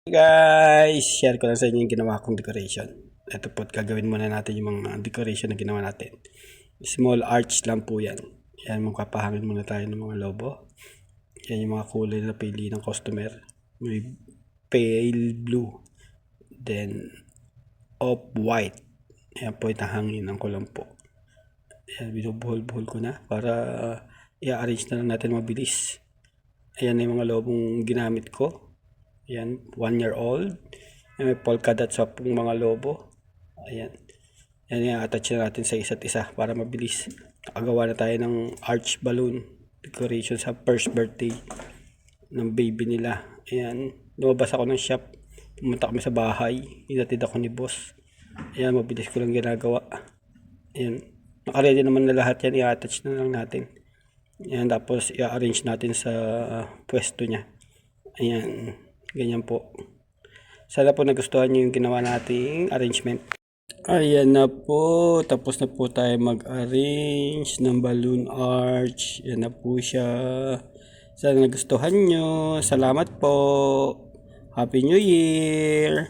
Guys, share ko lang sa inyo yung ginawa kong decoration. Ito po, gagawin muna natin yung mga decoration na ginawa natin. Small arch lang po yan. Yan, magpapahangin muna tayo ng mga lobo. Yan yung mga kulay na pili ng customer. May pale blue. Then, off-white. Yan po, itahanginan ko lang po. Yan, binubuhol-buhol ko na para i-arrange na lang natin mabilis. Ayan na yung mga lobong ginamit ko. Ayan, 1 year old. May polka dots sa pong mga lobo. Ayan. Yan yung attach na natin sa isa't isa para mabilis. Nakagawa na tayo ng arch balloon decoration sa first birthday ng baby nila. Ayan. Lumabas ako ng shop. Pumunta kami sa bahay. Inatid ako ni boss. Ayan, mabilis ko lang ginagawa. Ayan. Nakaready naman na lahat yan. I-attach na lang natin. Ayan, tapos i-arrange natin sa pwesto niya. Ayan. Ganyan po. Sana po nagustuhan nyo yung ginawa nating arrangement. Ayan na po. Tapos na po tayo mag-arrange ng balloon arch. Ayan na po siya. Sana nagustuhan nyo. Salamat po. Happy New Year!